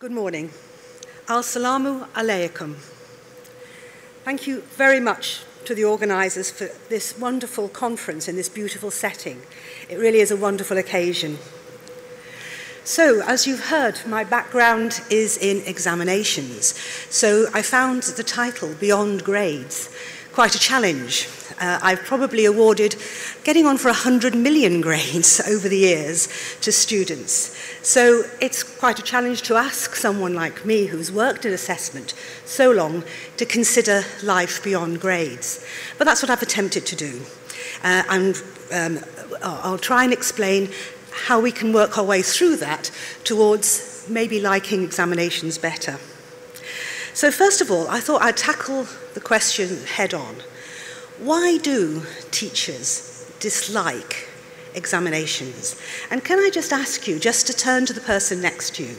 Good morning. As-salamu alaykum. Thank you very much to the organisers for this wonderful conference in this beautiful setting. It really is a wonderful occasion. So, as you've heard, my background is in examinations. So I found the title, Beyond Grades, quite a challenge. I've probably awarded getting on for 100 million grades over the years to students. So it's quite a challenge to ask someone like me who's worked in assessment so long to consider life beyond grades. But that's what I've attempted to do. I'll try and explain how we can work our way through that towards maybe liking examinations better. So first of all, I thought I'd tackle the question head on. Why do teachers dislike examinations? And can I just ask you just to turn to the person next to you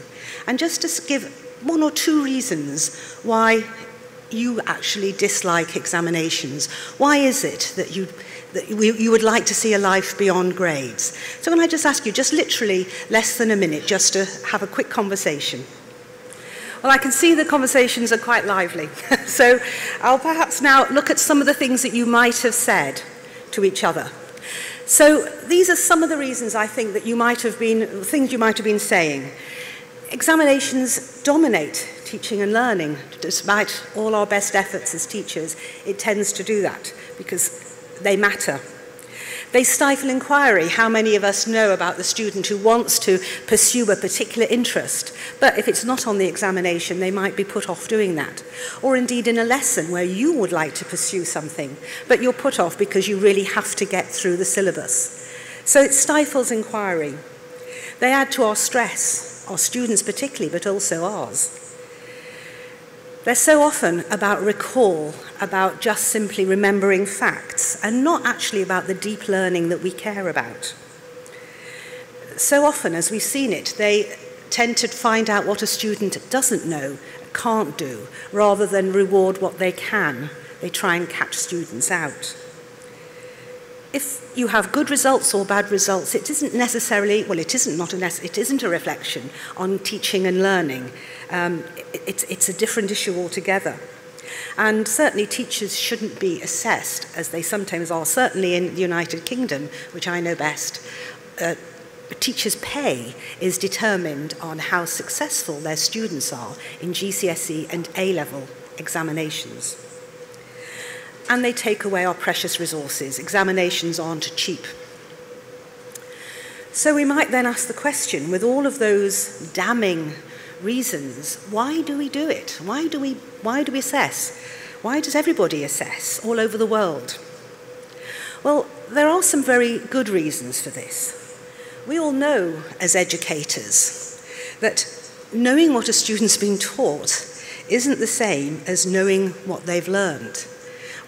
and just to give one or two reasons why you actually dislike examinations? Why is it that you would like to see a life beyond grades? So can I just ask you, just literally less than a minute, just to have a quick conversation? Well, I can see the conversations are quite lively. So I'll perhaps now look at some of the things that you might have said to each other. So these are some of the reasons I think that things you might have been saying. Examinations dominate teaching and learning. Despite all our best efforts as teachers, it tends to do that because they matter. They stifle inquiry. How many of us know about the student who wants to pursue a particular interest, but if it's not on the examination, they might be put off doing that. Or indeed in a lesson where you would like to pursue something, but you're put off because you really have to get through the syllabus. So it stifles inquiry. They add to our stress, our students particularly, but also ours. They're so often about recall, about just simply remembering facts, and not actually about the deep learning that we care about. So often, as we've seen it, they tend to find out what a student doesn't know, can't do, rather than reward what they can. They try and catch students out. If you have good results or bad results, it isn't necessarily, well, it isn't a reflection on teaching and learning. It's a different issue altogether. And certainly teachers shouldn't be assessed, as they sometimes are, certainly in the United Kingdom, which I know best. Teachers' pay is determined on how successful their students are in GCSE and A-level examinations. And they take away our precious resources. Examinations aren't cheap. So we might then ask the question, with all of those damning reasons, why do we do it? Why do we assess? Why does everybody assess all over the world? Well, there are some very good reasons for this. We all know as educators that knowing what a student's been taught isn't the same as knowing what they've learned.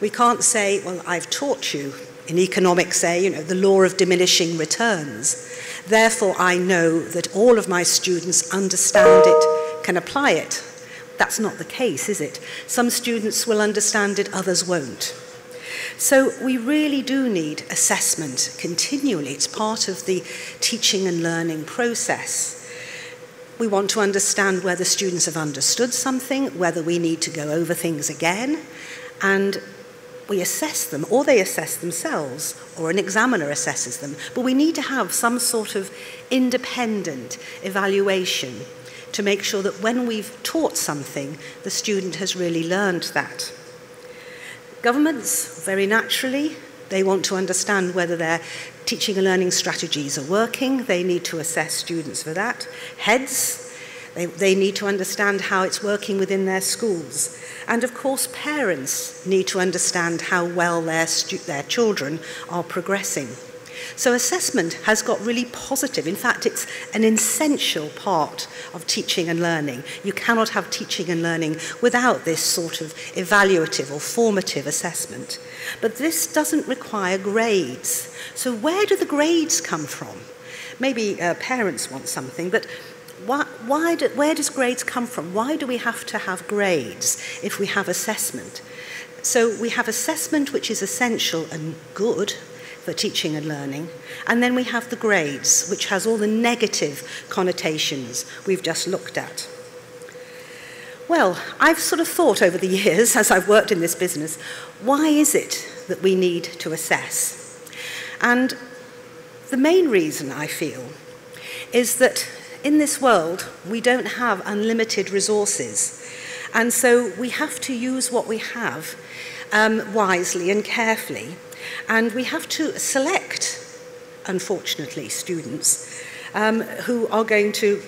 We can't say, well, I've taught you, in economics say, the law of diminishing returns. Therefore, I know that all of my students understand it, can apply it. That's not the case, is it? Some students will understand it, others won't. So we really do need assessment continually. It's part of the teaching and learning process. We want to understand whether students have understood something, whether we need to go over things again, and we assess them, or they assess themselves, or an examiner assesses them. But we need to have some sort of independent evaluation to make sure that when we've taught something, the student has really learned that. Governments, very naturally, they want to understand whether their teaching and learning strategies are working. They need to assess students for that. Heads, they need to understand how it's working within their schools. And of course, parents need to understand how well their children are progressing. So assessment has got really positive, in fact, it's an essential part of teaching and learning. You cannot have teaching and learning without this sort of evaluative or formative assessment. But this doesn't require grades. So where do the grades come from? Maybe parents want something, but where does grades come from? Why do we have to have grades if we have assessment? So we have assessment, which is essential and good for teaching and learning, and then we have the grades, which has all the negative connotations we've just looked at. Well, I've sort of thought over the years, as I've worked in this business, why is it that we need to assess? And the main reason, I feel, is that in this world, we don't have unlimited resources. And so we have to use what we have wisely and carefully. And we have to select, unfortunately, students who are going to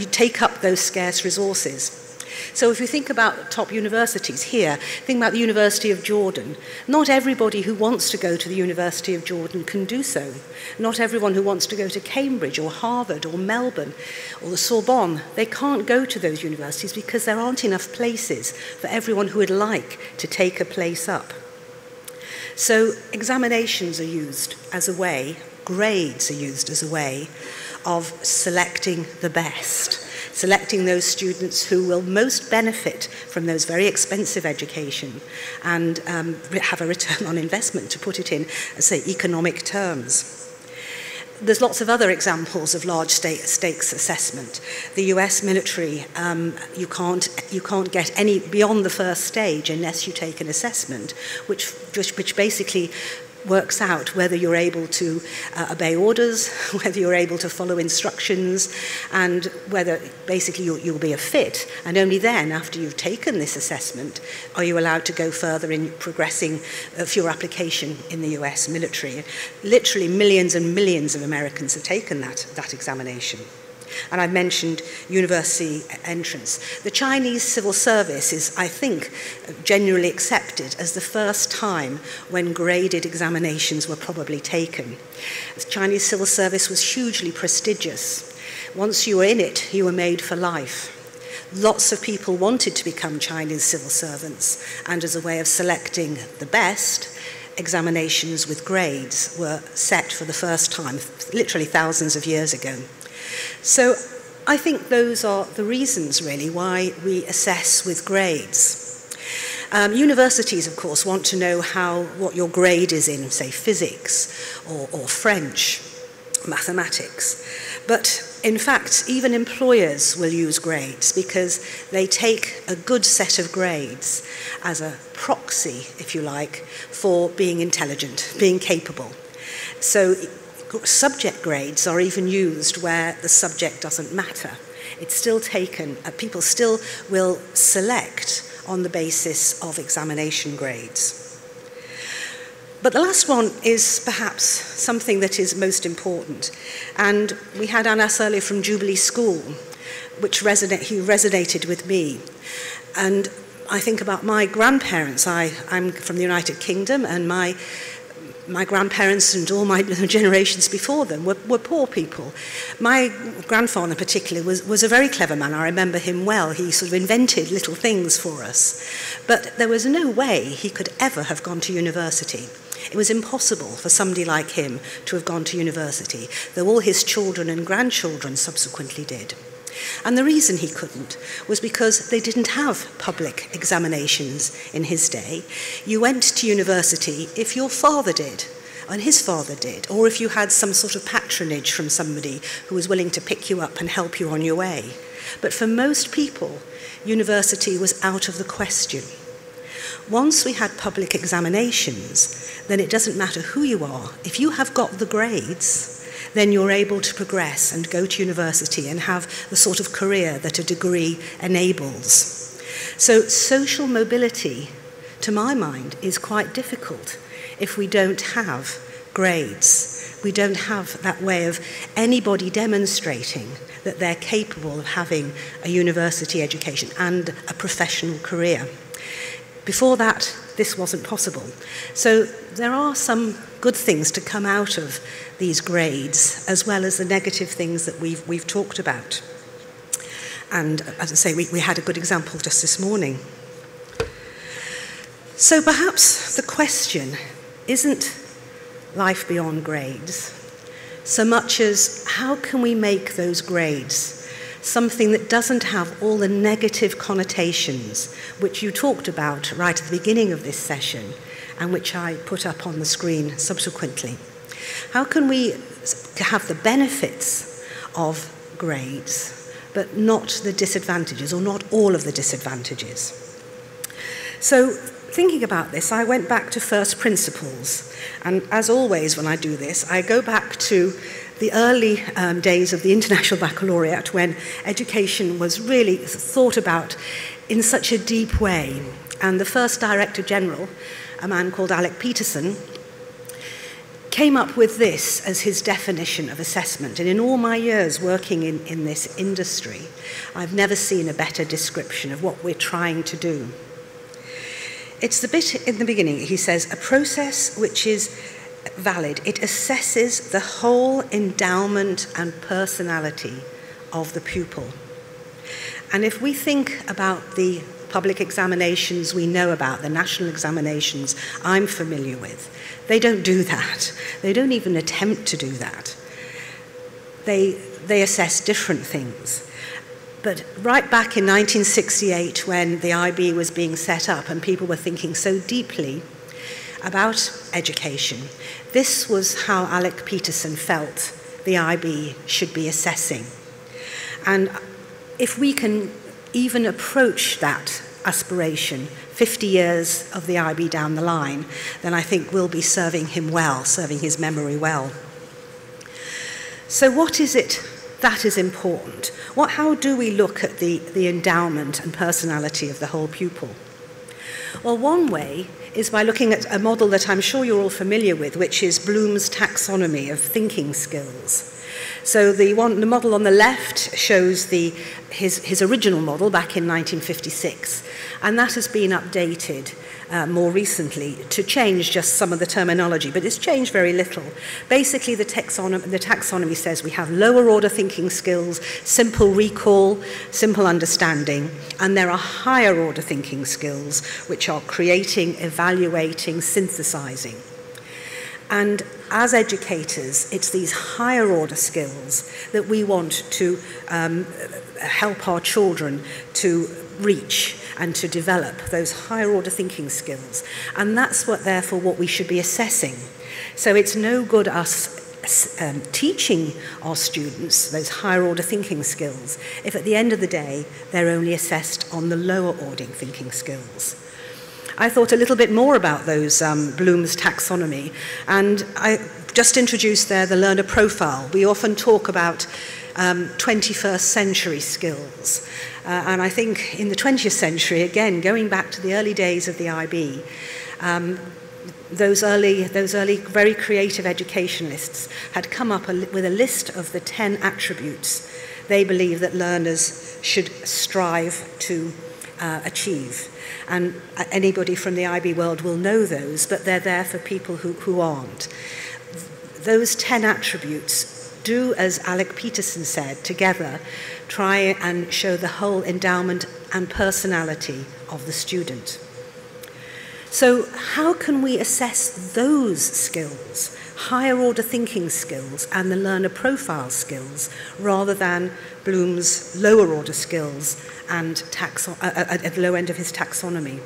take up those scarce resources. So if you think about top universities here, think about the University of Jordan. Not everybody who wants to go to the University of Jordan can do so. Not everyone who wants to go to Cambridge or Harvard or Melbourne or the Sorbonne, they can't go to those universities because there aren't enough places for everyone who would like to take a place up. So examinations are used as a way, grades are used as a way of selecting the best, selecting those students who will most benefit from those very expensive education and have a return on investment, to put it in, say, economic terms. There's lots of other examples of large stakes assessment. The US military, you can't get any beyond the first stage unless you take an assessment, which basically works out whether you're able to obey orders, whether you're able to follow instructions, and whether basically you'll be a fit. And only then, after you've taken this assessment, are you allowed to go further in progressing for your application in the US military. Literally millions and millions of Americans have taken that examination. And I mentioned university entrance. The Chinese civil service is, I think, generally accepted as the first time when graded examinations were probably taken. The Chinese civil service was hugely prestigious. Once you were in it, you were made for life. Lots of people wanted to become Chinese civil servants, and as a way of selecting the best, examinations with grades were set for the first time, literally thousands of years ago. So I think those are the reasons, really, why we assess with grades. Universities, of course, want to know what your grade is in, say, physics or French, mathematics. But in fact, even employers will use grades because they take a good set of grades as a proxy, if you like, for being intelligent, being capable. So subject grades are even used where the subject doesn't matter. It's still taken, people still will select on the basis of examination grades. But the last one is perhaps something that is most important. And we had Anas earlier from Jubilee School, which resonated with me. And I think about my grandparents. I'm from the United Kingdom, and my grandparents and all my generations before them were poor people. My grandfather in particular was a very clever man. I remember him well. He sort of invented little things for us. But there was no way he could ever have gone to university. It was impossible for somebody like him to have gone to university, though all his children and grandchildren subsequently did. And the reason he couldn't was because they didn't have public examinations in his day. You went to university if your father did, and his father did, or if you had some sort of patronage from somebody who was willing to pick you up and help you on your way. But for most people, university was out of the question. Once we had public examinations, then it doesn't matter who you are. If you have got the grades, then you're able to progress and go to university and have the sort of career that a degree enables. So social mobility, to my mind, is quite difficult if we don't have grades. We don't have that way of anybody demonstrating that they're capable of having a university education and a professional career. Before that, this wasn't possible. So there are some good things to come out of these grades, as well as the negative things that we've talked about. And as I say, we had a good example just this morning. So perhaps the question isn't life beyond grades, so much as how can we make those grades something that doesn't have all the negative connotations which you talked about right at the beginning of this session and which I put up on the screen subsequently. How can we have the benefits of grades, but but not the disadvantages, or not all of the disadvantages. So, thinking about this, I went back to first principles. And as always when I do this, I go back to the early days of the International Baccalaureate, when education was really thought about in such a deep way. And the first Director General, a man called Alec Peterson, came up with this as his definition of assessment. And in all my years working in this industry, I've never seen a better description of what we're trying to do. It's the bit in the beginning, he says, a process which is valid. It assesses the whole endowment and personality of the pupil. And if we think about the public examinations we know about, the national examinations I'm familiar with, they don't do that. They don't even attempt to do that. They assess different things. But right back in 1968, when the IB was being set up and people were thinking so deeply about education, this was how Alec Peterson felt the IB should be assessing. And if we can even approach that aspiration 50 years of the IB down the line, then I think we'll be serving him well, serving his memory well. So what is it that is important? How do we look at the endowment and personality of the whole pupil? Well, one way is by looking at a model that I'm sure you're all familiar with, which is Bloom's taxonomy of thinking skills. So the model on the left shows his original model back in 1956, and that has been updated more recently to change just some of the terminology, but it's changed very little. Basically, the taxonomy says we have lower order thinking skills, simple recall, simple understanding, and there are higher order thinking skills, which are creating, evaluating, synthesizing. And as educators, it's these higher order skills that we want to help our children to reach and to develop, those higher order thinking skills. And that's therefore what we should be assessing. So it's no good us teaching our students those higher order thinking skills if at the end of the day they're only assessed on the lower order thinking skills. I thought a little bit more about those Bloom's taxonomy, and I just introduced there the learner profile. We often talk about 21st century skills, and I think in the 20th century, again, going back to the early days of the IB, those early very creative educationalists had come up with a list of the 10 attributes they believe that learners should strive to achieve. And anybody from the IB world will know those, but they're there for people who aren't. Those 10 attributes do, as Alec Peterson said, together try and show the whole endowment and personality of the student. So how can we assess those skills, higher order thinking skills and the learner profile skills, rather than Bloom's lower order skills and at the low end of his taxonomy?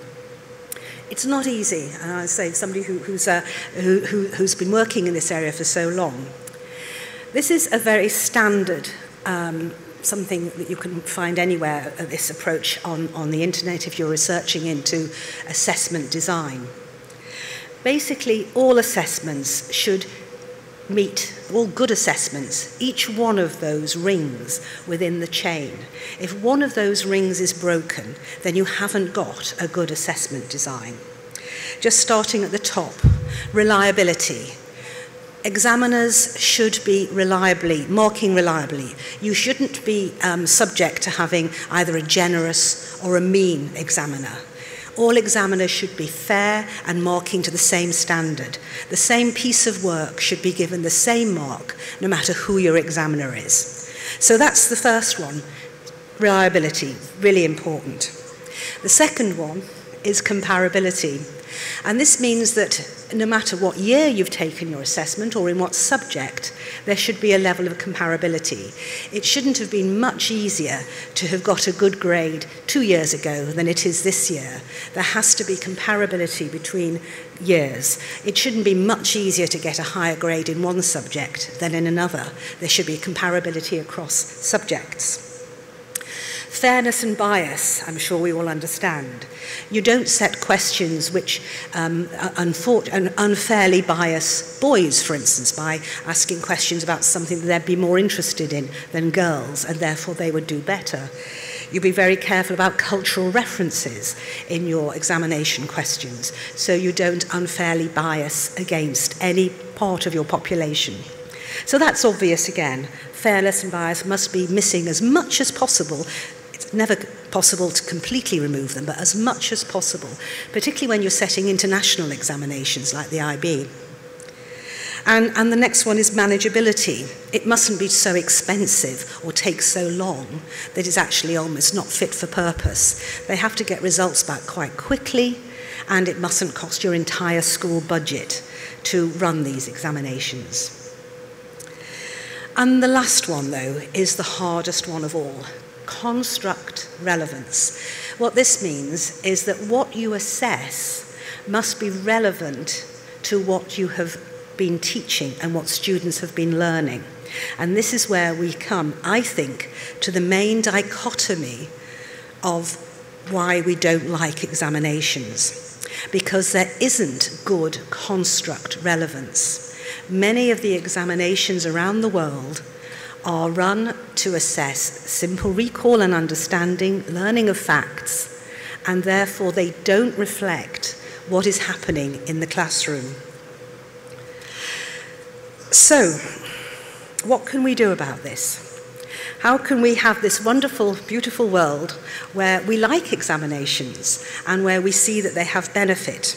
It's not easy, and I say somebody who's been working in this area for so long. This is a very standard something that you can find anywhere, this approach on the internet if you're researching into assessment design. Basically, all assessments should meet, all good assessments, each one of those rings within the chain. If one of those rings is broken, then you haven't got a good assessment design. Just starting at the top, reliability. Examiners should be marking reliably. You shouldn't be subject to having either a generous or a mean examiner. All examiners should be fair and marking to the same standard. The same piece of work should be given the same mark, no matter who your examiner is. So that's the first one, reliability, really important. The second one is comparability. And this means that no matter what year you've taken your assessment or in what subject, there should be a level of comparability. It shouldn't have been much easier to have got a good grade 2 years ago than it is this year. There has to be comparability between years. It shouldn't be much easier to get a higher grade in one subject than in another. There should be comparability across subjects. Fairness and bias, I'm sure we all understand. You don't set questions which unfairly bias boys, for instance, by asking questions about something that they'd be more interested in than girls, and therefore they would do better. You'll be very careful about cultural references in your examination questions, so you don't unfairly bias against any part of your population. So that's obvious again. Fairness and bias must be missing as much as possible. It's never possible to completely remove them, but as much as possible, particularly when you're setting international examinations like the IB. And the next one is manageability. It mustn't be so expensive or take so long that it's actually almost not fit for purpose. They have to get results back quite quickly, and it mustn't cost your entire school budget to run these examinations. And the last one, though, is the hardest one of all: construct relevance. What this means is that what you assess must be relevant to what you have been teaching and what students have been learning. And this is where we come, I think, to the main dichotomy of why we don't like examinations, because there isn't good construct relevance. Many of the examinations around the world are run to assess simple recall and understanding, learning of facts, and therefore they don't reflect what is happening in the classroom. So, what can we do about this? How can we have this wonderful, beautiful world where we like examinations and where we see that they have benefit?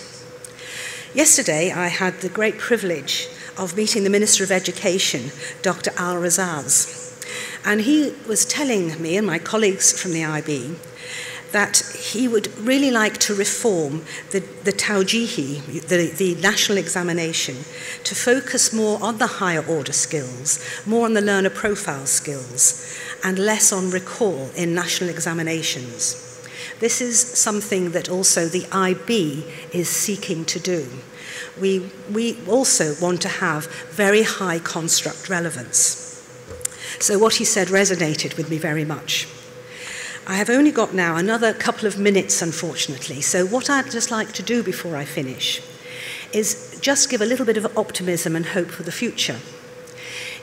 Yesterday, I had the great privilege of meeting the Minister of Education, Dr. Al-Razaz, and he was telling me and my colleagues from the IB that he would really like to reform the Tawjihi, the national examination, to focus more on the higher order skills, more on the learner profile skills, and less on recall in national examinations. This is something that also the IB is seeking to do. We also want to have very high construct relevance. So what he said resonated with me very much. I have only got now another couple of minutes, unfortunately, so what I'd just like to do before I finish is just give a little bit of optimism and hope for the future.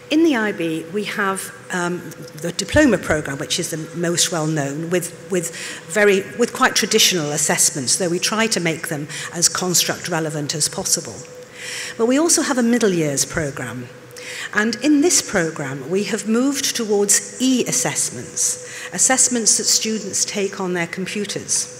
In the IB, we have the diploma programme, which is the most well-known, with quite traditional assessments, though we try to make them as construct relevant as possible. But we also have a middle years programme. And in this programme, we have moved towards e-assessments, assessments that students take on their computers.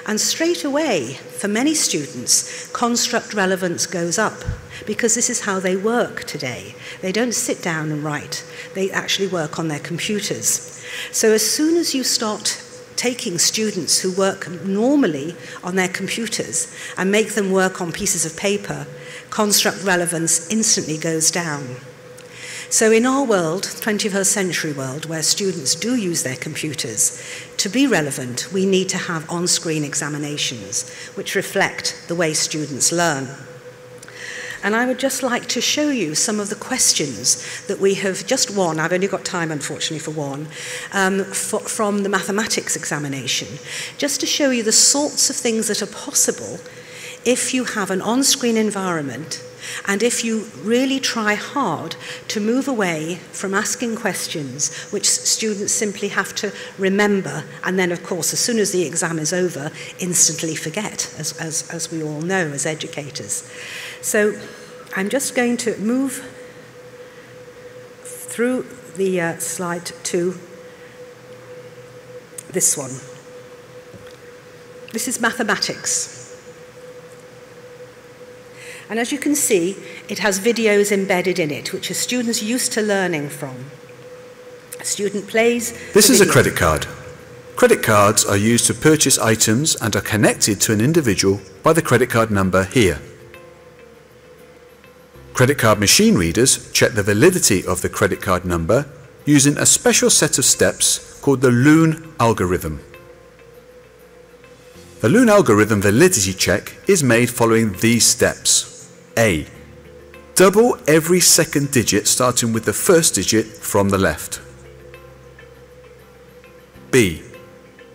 And straight away, for many students, construct relevance goes up, because this is how they work today. They don't sit down and write. They actually work on their computers. So as soon as you start taking students who work normally on their computers and make them work on pieces of paper, construct relevance instantly goes down. So in our world, 21st century world, where students do use their computers, to be relevant, we need to have on-screen examinations which reflect the way students learn. And I would just like to show you some of the questions that we have, just one, I've only got time unfortunately for one, from the mathematics examination, just to show you the sorts of things that are possible if you have an on-screen environment and if you really try hard to move away from asking questions which students simply have to remember and then, of course, as soon as the exam is over, instantly forget, as we all know as educators. So I'm just going to move through the slide to this one. This is mathematics. And as you can see, it has videos embedded in it, which are students used to learning from. A student plays. This is a credit card. Credit cards are used to purchase items and are connected to an individual by the credit card number here. Credit card machine readers check the validity of the credit card number using a special set of steps called the Loon Algorithm. The Loon Algorithm validity check is made following these steps. A. Double every second digit starting with the first digit from the left. B.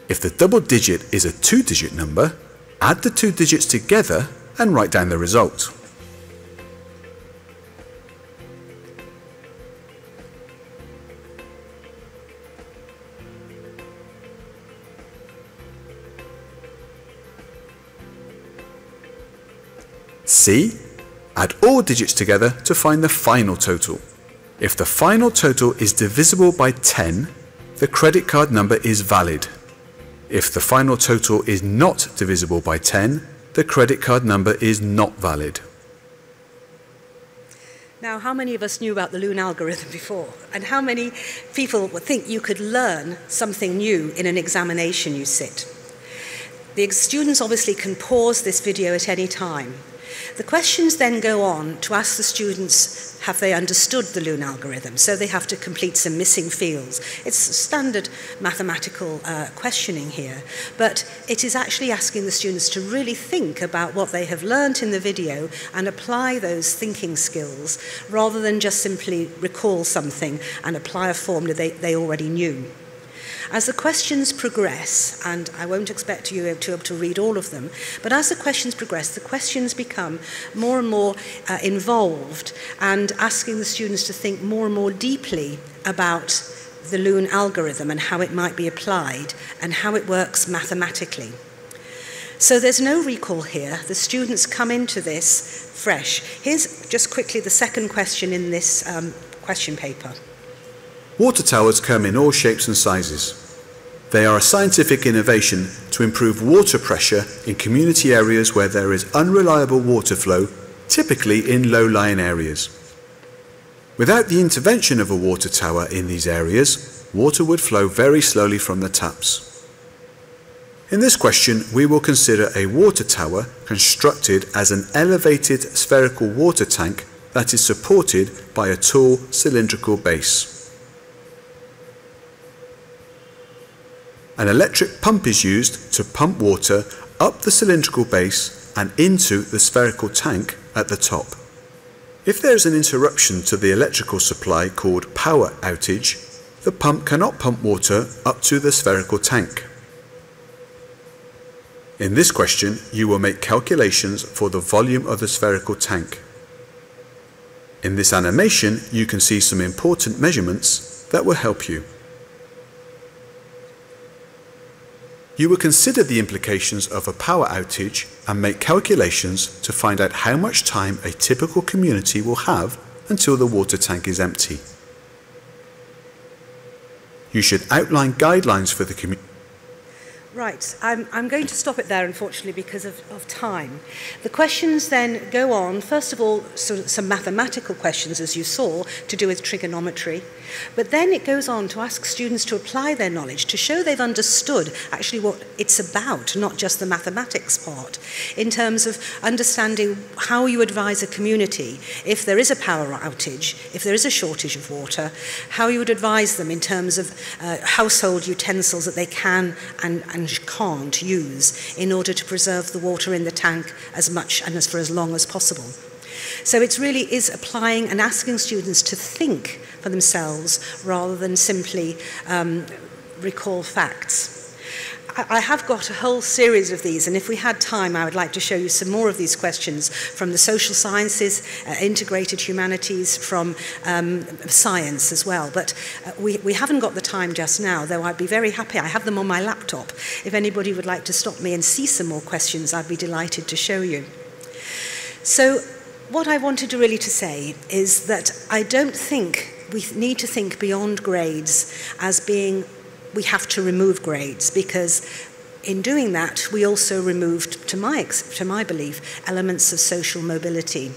If the double digit is a 2-digit number, add the 2 digits together and write down the result. C. Add all digits together to find the final total. If the final total is divisible by 10, the credit card number is valid. If the final total is not divisible by 10, the credit card number is not valid. Now, how many of us knew about the Loon algorithm before? And how many people would think you could learn something new in an examination you sit? The students obviously can pause this video at any time. The questions then go on to ask the students, have they understood the Loon algorithm? So they have to complete some missing fields. It's standard mathematical questioning here, but it is actually asking the students to really think about what they have learnt in the video and apply those thinking skills rather than just simply recall something and apply a formula they already knew. As the questions progress, and I won't expect you to be able to read all of them, but as the questions progress, the questions become more and more involved and asking the students to think more and more deeply about the Loon algorithm and how it might be applied and how it works mathematically. So there's no recall here. The students come into this fresh. Here's just quickly the second question in this question paper. Water towers come in all shapes and sizes. They are a scientific innovation to improve water pressure in community areas where there is unreliable water flow, typically in low-lying areas. Without the intervention of a water tower in these areas, water would flow very slowly from the taps. In this question, we will consider a water tower constructed as an elevated spherical water tank that is supported by a tall cylindrical base. An electric pump is used to pump water up the cylindrical base and into the spherical tank at the top. If there is an interruption to the electrical supply called power outage, the pump cannot pump water up to the spherical tank. In this question, you will make calculations for the volume of the spherical tank. In this animation, you can see some important measurements that will help you. You will consider the implications of a power outage and make calculations to find out how much time a typical community will have until the water tank is empty. You should outline guidelines for the community. Right, I'm going to stop it there, unfortunately, because of time. The questions then go on, first of all, some mathematical questions, as you saw, to do with trigonometry. But then it goes on to ask students to apply their knowledge, to show they've understood actually what it's about, not just the mathematics part, in terms of understanding how you advise a community if there is a power outage, if there is a shortage of water, how you would advise them in terms of household utensils that they can and can't use in order to preserve the water in the tank as much and for as long as possible. So it really is applying and asking students to think for themselves rather than simply recall facts. I have got a whole series of these, and if we had time, I would like to show you some more of these questions from the social sciences, integrated humanities, from science as well. But we haven't got the time just now, though I'd be very happy. I have them on my laptop. If anybody would like to stop me and see some more questions, I'd be delighted to show you. So what I wanted to really to say is that I don't think we need to think beyond grades as being we have to remove grades, because in doing that, we also removed, to my belief, elements of social mobility.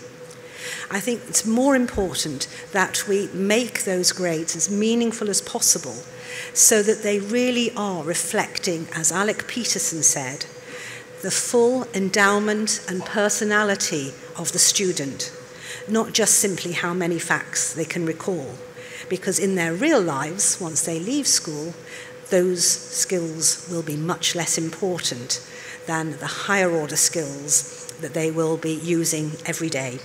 I think it's more important that we make those grades as meaningful as possible so that they really are reflecting, as Alec Peterson said, the full endowment and personality of the student, not just simply how many facts they can recall. Because in their real lives, once they leave school, those skills will be much less important than the higher order skills that they will be using every day.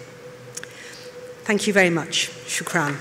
Thank you very much. Shukran.